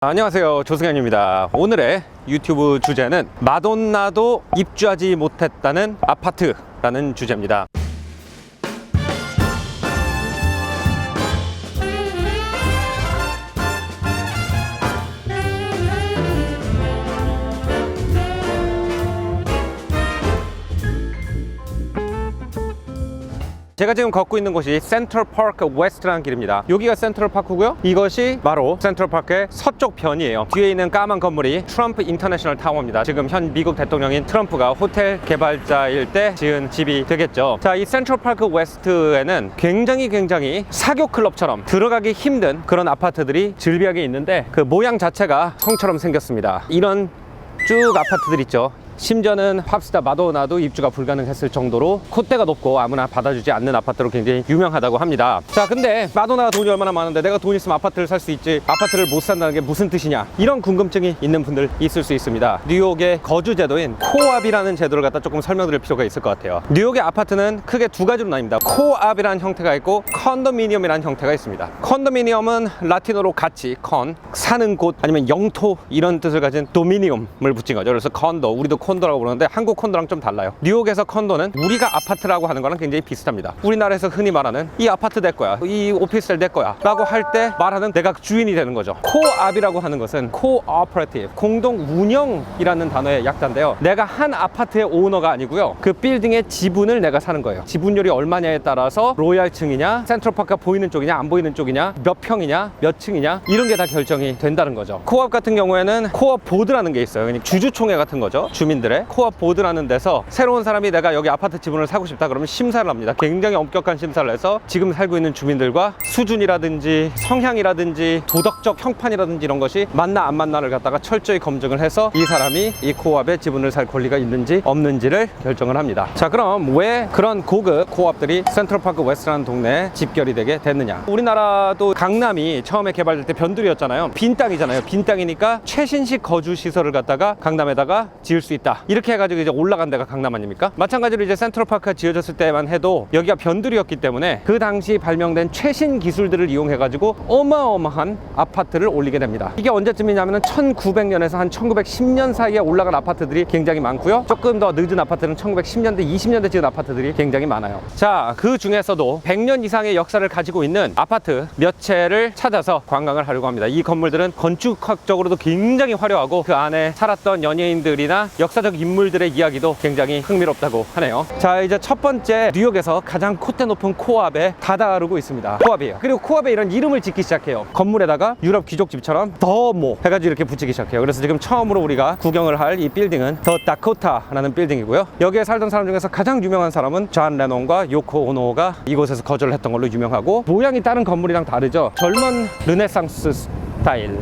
안녕하세요, 조승현입니다. 오늘의 유튜브 주제는 마돈나도 입주하지 못했다는 아파트라는 주제입니다. 제가 지금 걷고 있는 곳이 센트럴파크 웨스트라는 길입니다. 여기가 센트럴파크고요, 이것이 바로 센트럴파크의 서쪽 변이에요. 뒤에 있는 까만 건물이 트럼프 인터내셔널 타워입니다. 지금 현 미국 대통령인 트럼프가 호텔 개발자일 때 지은 집이 되겠죠. 자, 이 센트럴파크 웨스트에는 굉장히 사교 클럽처럼 들어가기 힘든 그런 아파트들이 즐비하게 있는데 그 모양 자체가 성처럼 생겼습니다. 이런 쭉 아파트들 있죠. 심지어는 팝스타 마돈나도 입주가 불가능했을 정도로 콧대가 높고 아무나 받아주지 않는 아파트로 굉장히 유명하다고 합니다. 자, 근데 마돈나가 돈이 얼마나 많은데 내가 돈 있으면 아파트를 살 수 있지, 아파트를 못 산다는 게 무슨 뜻이냐, 이런 궁금증이 있는 분들 있을 수 있습니다. 뉴욕의 거주 제도인 코압이라는 제도를 갖다 조금 설명드릴 필요가 있을 것 같아요. 뉴욕의 아파트는 크게 두 가지로 나뉩니다. 코압이라는 형태가 있고 컨도미니엄이라는 형태가 있습니다. 컨도미니엄은 라틴어로 같이, 컨, 사는 곳 아니면 영토 이런 뜻을 가진 도미니엄을 붙인 거죠. 그래서 컨도, 우리도 콘도라고 부르는데 한국 콘도랑 좀 달라요. 뉴욕에서 콘도는 우리가 아파트라고 하는 거랑 굉장히 비슷합니다. 우리나라에서 흔히 말하는 이 아파트 내 거야, 이 오피스텔 내 거야 라고 할 때 말하는 내가 주인이 되는 거죠. 코압이라고 하는 것은 코오퍼레이티브, 공동 운영이라는 단어의 약자인데요, 내가 한 아파트의 오너가 아니고요, 그 빌딩의 지분을 내가 사는 거예요. 지분율이 얼마냐에 따라서 로얄층이냐, 센트럴파크가 보이는 쪽이냐 안 보이는 쪽이냐, 몇 평이냐 몇 층이냐, 이런 게 다 결정이 된다는 거죠. 코압 같은 경우에는 코업 보드라는 게 있어요. 그러니까 주주총회 같은 거죠. 주민들의 코업 보드라는 데서 새로운 사람이 내가 여기 아파트 지분을 사고 싶다 그러면 심사를 합니다. 굉장히 엄격한 심사를 해서 지금 살고 있는 주민들과 수준이라든지 성향이라든지 도덕적 평판이라든지 이런 것이 맞나 안 맞나를 갖다가 철저히 검증을 해서 이 사람이 이 코업에 지분을 살 권리가 있는지 없는지를 결정을 합니다. 자, 그럼 왜 그런 고급 코업들이 센트럴파크 웨스트라는 동네에 집결이 되게 됐느냐. 우리나라도 강남이 처음에 개발될 때 변두리였잖아요. 빈 땅이잖아요. 빈 땅이니까 최신식 거주 시설을 갖다가 강남에다가 지을 수 있다, 이렇게 해가지고 이제 올라간 데가 강남 아닙니까? 마찬가지로 이제 센트럴파크가 지어졌을 때만 해도 여기가 변두리였기 때문에 그 당시 발명된 최신 기술들을 이용해가지고 어마어마한 아파트를 올리게 됩니다. 이게 언제쯤이냐면은 1900년에서 한 1910년 사이에 올라간 아파트들이 굉장히 많고요, 조금 더 늦은 아파트는 1910년대 20년대 지은 아파트들이 굉장히 많아요. 자, 그 중에서도 100년 이상의 역사를 가지고 있는 아파트 몇 채를 찾아서 관광을 하려고 합니다. 이 건물들은 건축학적으로도 굉장히 화려하고 그 안에 살았던 연예인들이나 역사적 인물들의 이야기도 굉장히 흥미롭다고 하네요. 자, 이제 첫 번째, 뉴욕에서 가장 콧대 높은 코압에 다다르고 있습니다. 코압이에요. 그리고 코압에 이런 이름을 짓기 시작해요. 건물에다가 유럽 귀족집처럼 더 모 해가지고 이렇게 붙이기 시작해요. 그래서 지금 처음으로 우리가 구경을 할 이 빌딩은 더 다코타라는 빌딩이고요, 여기에 살던 사람 중에서 가장 유명한 사람은 존 레논과 요코 오노가 이곳에서 거주를 했던 걸로 유명하고, 모양이 다른 건물이랑 다르죠. 젊은 르네상스 스타일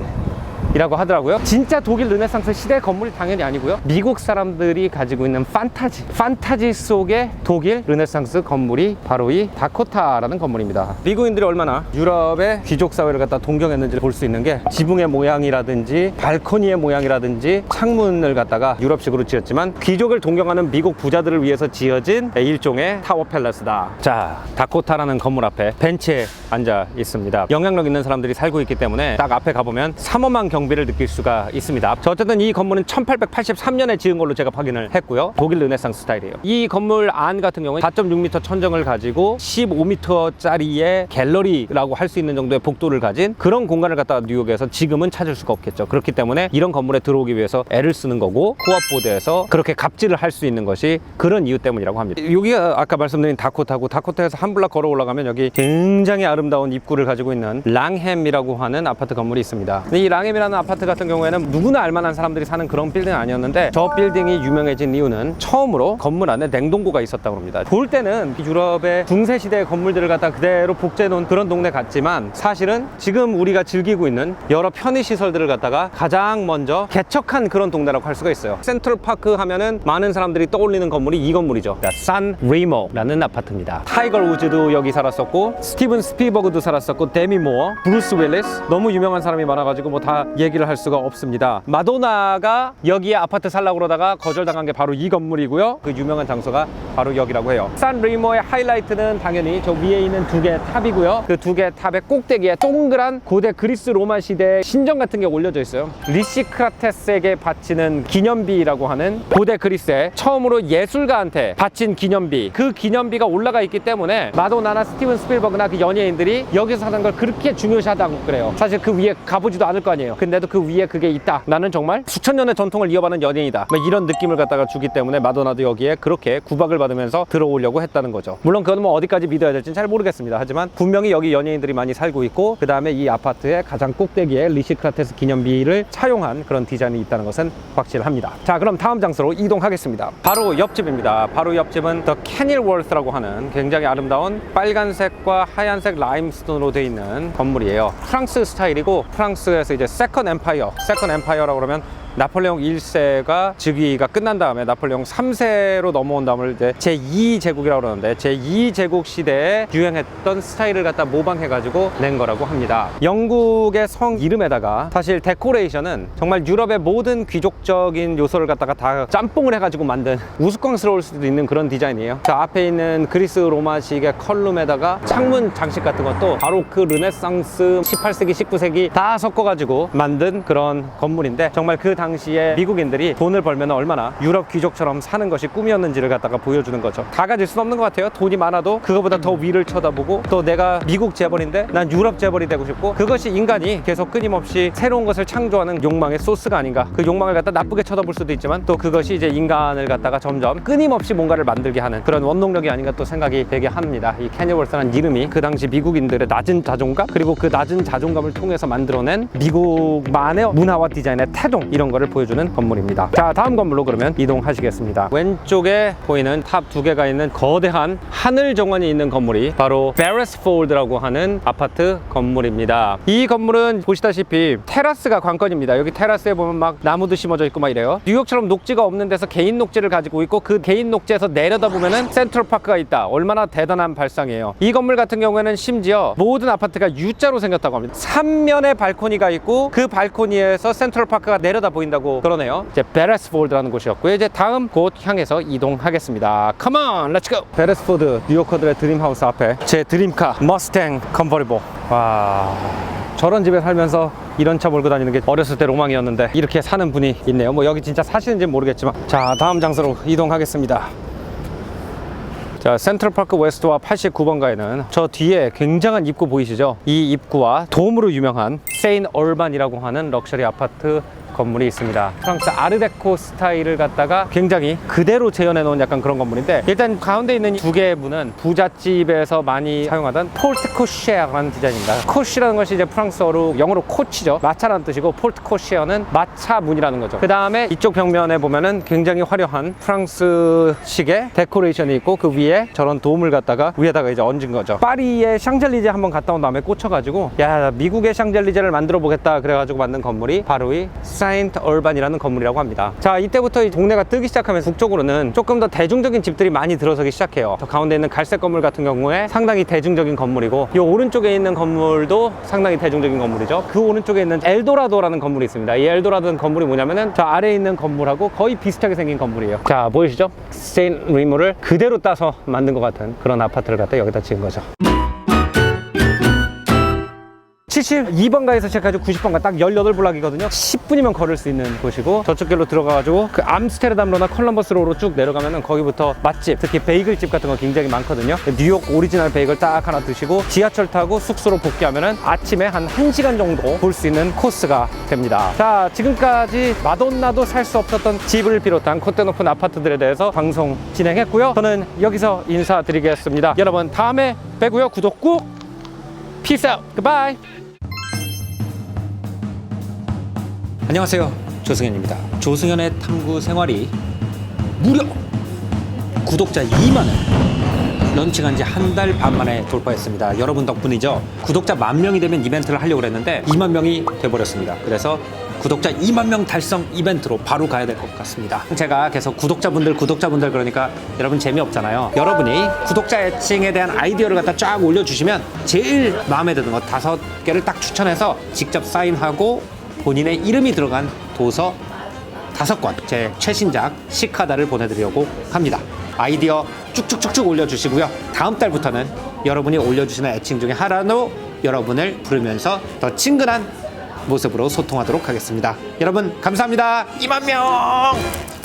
이라고 하더라고요. 진짜 독일 르네상스 시대 건물이 당연히 아니고요, 미국 사람들이 가지고 있는 판타지 속의 독일 르네상스 건물이 바로 이 다코타라는 건물입니다. 미국인들이 얼마나 유럽의 귀족 사회를 갖다 동경했는지를 볼 수 있는 게 지붕의 모양이라든지 발코니의 모양이라든지 창문을 갖다가 유럽식으로 지었지만 귀족을 동경하는 미국 부자들을 위해서 지어진 일종의 타워 팰러스다. 자, 다코타라는 건물 앞에 벤치에 앉아 있습니다. 영향력 있는 사람들이 살고 있기 때문에 딱 앞에 가보면 삼엄한 경비를 느낄 수가 있습니다. 어쨌든 이 건물은 1883년에 지은 걸로 제가 확인을 했고요, 독일 르네상스 스타일이에요. 이 건물 안 같은 경우에 4.6m 천정을 가지고 15m짜리의 갤러리라고 할 수 있는 정도의 복도를 가진 그런 공간을 갖다가 뉴욕에서 지금은 찾을 수가 없겠죠. 그렇기 때문에 이런 건물에 들어오기 위해서 애를 쓰는 거고, 코업보드에서 그렇게 갑질을 할 수 있는 것이 그런 이유 때문이라고 합니다. 여기가 아까 말씀드린 다코타고, 다코타에서 한 블락 걸어 올라가면 여기 굉장히 아름다운 입구를 가지고 있는 랑햄이라고 하는 아파트 건물이 있습니다. 이 랑햄이라는 아파트 같은 경우에는 누구나 알만한 사람들이 사는 그런 빌딩은 아니었는데, 저 빌딩이 유명해진 이유는 처음으로 건물 안에 냉동고가 있었다고 합니다. 볼 때는 유럽의 중세시대의 건물들을 갖다 그대로 복제해 놓은 그런 동네 같지만, 사실은 지금 우리가 즐기고 있는 여러 편의시설들을 갖다가 가장 먼저 개척한 그런 동네라고 할 수가 있어요. 센트럴파크 하면은 많은 사람들이 떠올리는 건물이 이 건물이죠. 산 리모라는 아파트입니다. 타이거 우즈도 여기 살았었고, 스티븐 스필버그도 살았었고, 데미 모어, 브루스 윌리스, 너무 유명한 사람이 많아가지고 뭐 다 얘기를 할 수가 없습니다. 마도나가 여기에 아파트 살라고 그러다가 거절당한 게 바로 이 건물이고요. 그 유명한 장소가 바로 여기라고 해요. 산리모의 하이라이트는 당연히 저 위에 있는 두 개의 탑이고요. 그 두 개의 탑의 꼭대기에 동그란 고대 그리스 로마 시대의 신전 같은 게 올려져 있어요. 리시크라테스에게 바치는 기념비라고 하는 고대 그리스에 처음으로 예술가한테 바친 기념비, 그 기념비가 올라가 있기 때문에 마도나나 스티븐 스필버그나 그 연예인들이 여기서 사는 걸 그렇게 중요시하다고 그래요. 사실 그 위에 가보지도 않을 거 아니에요. 근데도 그 위에 그게 있다. 나는 정말 수천 년의 전통을 이어받는 연예인이다. 뭐 이런 느낌을 갖다가 주기 때문에 마도나도 여기에 그렇게 구박을 받으면서 들어오려고 했다는 거죠. 물론 그건 뭐 어디까지 믿어야 될지는 잘 모르겠습니다. 하지만 분명히 여기 연예인들이 많이 살고 있고, 그 다음에 이 아파트의 가장 꼭대기에 리시크라테스 기념비를 차용한 그런 디자인이 있다는 것은 확실합니다. 자, 그럼 다음 장소로 이동하겠습니다. 바로 옆집입니다. 바로 옆집은 더 캐닐월스라고 하는 굉장히 아름다운 빨간색과 하얀색 라임스톤으로 되어 있는 건물이에요. 프랑스 스타일이고, 프랑스에서 이제 세컨 엠파이어라고 그러면 나폴레옹 1세가 즉위가 끝난 다음에 나폴레옹 3세로 넘어온 다음에 이제 제2제국이라고 그러는데, 제2제국 시대에 유행했던 스타일을 갖다 모방해가지고 낸 거라고 합니다. 영국의 성 이름에다가 사실 데코레이션은 정말 유럽의 모든 귀족적인 요소를 갖다가 다 짬뽕을 해가지고 만든, 우스꽝스러울 수도 있는 그런 디자인이에요. 저 앞에 있는 그리스 로마식의 컬룸에다가 창문 장식 같은 것도 바로크, 르네상스, 18세기, 19세기 다 섞어가지고 만든 그런 건물인데, 정말 그 당시에 미국인들이 돈을 벌면 얼마나 유럽 귀족처럼 사는 것이 꿈이었는지를 갖다가 보여주는 거죠. 다 가질 수는 없는 것 같아요. 돈이 많아도 그거보다 더 위를 쳐다보고, 또 내가 미국 재벌인데 난 유럽 재벌이 되고 싶고, 그것이 인간이 계속 끊임없이 새로운 것을 창조하는 욕망의 소스가 아닌가. 그 욕망을 갖다 나쁘게 쳐다볼 수도 있지만, 또 그것이 이제 인간을 갖다가 점점 끊임없이 뭔가를 만들게 하는 그런 원동력이 아닌가 또 생각이 되게 합니다. 이 캐니월스라는 이름이 그 당시 미국인들의 낮은 자존감, 그리고 그 낮은 자존감을 통해서 만들어낸 미국만의 문화와 디자인의 태동, 이런 거를 보여주는 건물입니다. 자, 다음 건물로 그러면 이동하시겠습니다. 왼쪽에 보이는 탑 두 개가 있는 거대한 하늘 정원이 있는 건물이 바로 베레스폴드라고 하는 아파트 건물입니다. 이 건물은 보시다시피 테라스가 관건입니다. 여기 테라스에 보면 막 나무도 심어져 있고 막 이래요. 뉴욕처럼 녹지가 없는 데서 개인 녹지를 가지고 있고, 그 개인 녹지에서 내려다 보면은 센트럴파크가 있다. 얼마나 대단한 발상이에요. 이 건물 같은 경우에는 심지어 모든 아파트가 U자로 생겼다고 합니다. 3면에 발코니가 있고, 그 발코니에서 센트럴파크가 내려다 보인다고 그러네요. 이제 베레스폴드라는 곳이었고요. 이제 다음 곳 향해서 이동하겠습니다. Come on, let's go. 베레스폴드, 뉴요커들의 드림하우스 앞에 제 드림카 머스탱 컨버리버. 와, 저런 집에 살면서 이런 차 몰고 다니는 게 어렸을 때 로망이었는데, 이렇게 사는 분이 있네요. 뭐 여기 진짜 사시는지는 모르겠지만. 자, 다음 장소로 이동하겠습니다. 자, 센트럴파크 웨스트와 89번가에는 저 뒤에 굉장한 입구 보이시죠? 이 입구와 돔으로 유명한 세인 얼반이라고 하는 럭셔리 아파트 건물이 있습니다. 프랑스 아르데코 스타일을 갖다가 굉장히 그대로 재현해 놓은 약간 그런 건물인데, 일단 가운데 있는 두 개의 문은 부잣집에서 많이 사용하던 폴트 코시에라는 디자인입니다. 코시라는 것이 이제 프랑스어로, 영어로 코치죠. 마차라는 뜻이고, 폴트 코시에는 마차 문이라는 거죠. 그 다음에 이쪽 벽면에 보면은 굉장히 화려한 프랑스식의 데코레이션이 있고, 그 위에 저런 돔을 갖다가 위에다가 이제 얹은 거죠. 파리의 샹젤리제 한번 갔다 온 다음에 꽂혀가지고, 야, 미국의 샹젤리제를 만들어 보겠다 그래가지고 만든 건물이 바로 이 세인트 얼반이라는 건물이라고 합니다. 자, 이때부터 이 동네가 뜨기 시작하면서 북쪽으로는 조금 더 대중적인 집들이 많이 들어서기 시작해요. 저 가운데 있는 갈색 건물 같은 경우에 상당히 대중적인 건물이고, 이 오른쪽에 있는 건물도 상당히 대중적인 건물이죠. 그 오른쪽에 있는 엘도라도라는 건물이 있습니다. 이 엘도라도는 건물이 뭐냐면은 저 아래에 있는 건물하고 거의 비슷하게 생긴 건물이에요. 자, 보이시죠? 세인트 리모를 그대로 따서 만든 것 같은 그런 아파트를 갖다 여기다 지은 거죠. 72번가에서 시작해가지고 90번가 딱 18블락이거든요. 10분이면 걸을 수 있는 곳이고, 저쪽 길로 들어가가지고 그 암스테르담로나 컬럼버스로로 쭉 내려가면은 거기부터 맛집, 특히 베이글집 같은 거 굉장히 많거든요. 뉴욕 오리지널 베이글 딱 하나 드시고 지하철 타고 숙소로 복귀하면은 아침에 한 1시간 정도 볼 수 있는 코스가 됩니다. 자, 지금까지 마돈나도 살 수 없었던 집을 비롯한 콧대 높은 아파트들에 대해서 방송 진행했고요. 저는 여기서 인사드리겠습니다. 여러분, 다음에 뵈고요. 구독 꾹! Peace out. Goodbye. 안녕하세요, 조승현입니다. 조승현의 탐구 생활이 무려 구독자 2만을 런칭한 지 한 달 반 만에 돌파했습니다. 여러분 덕분이죠. 구독자 10,000명이 되면 이벤트를 하려고 했는데 2만 명이 돼버렸습니다. 그래서 구독자 2만 명 달성 이벤트로 바로 가야 될 것 같습니다. 제가 계속 구독자분들 그러니까 여러분 재미없잖아요. 여러분이 구독자 애칭에 대한 아이디어를 갖다 쫙 올려주시면 제일 마음에 드는 거 5개를 딱 추천해서 직접 사인하고 본인의 이름이 들어간 도서 5권, 제 최신작 시카다를 보내드리려고 합니다. 아이디어 쭉쭉쭉쭉 올려주시고요. 다음 달부터는 여러분이 올려주시는 애칭 중에 하나로 여러분을 부르면서 더 친근한 모습으로 소통하도록 하겠습니다. 여러분 감사합니다. 2만 명!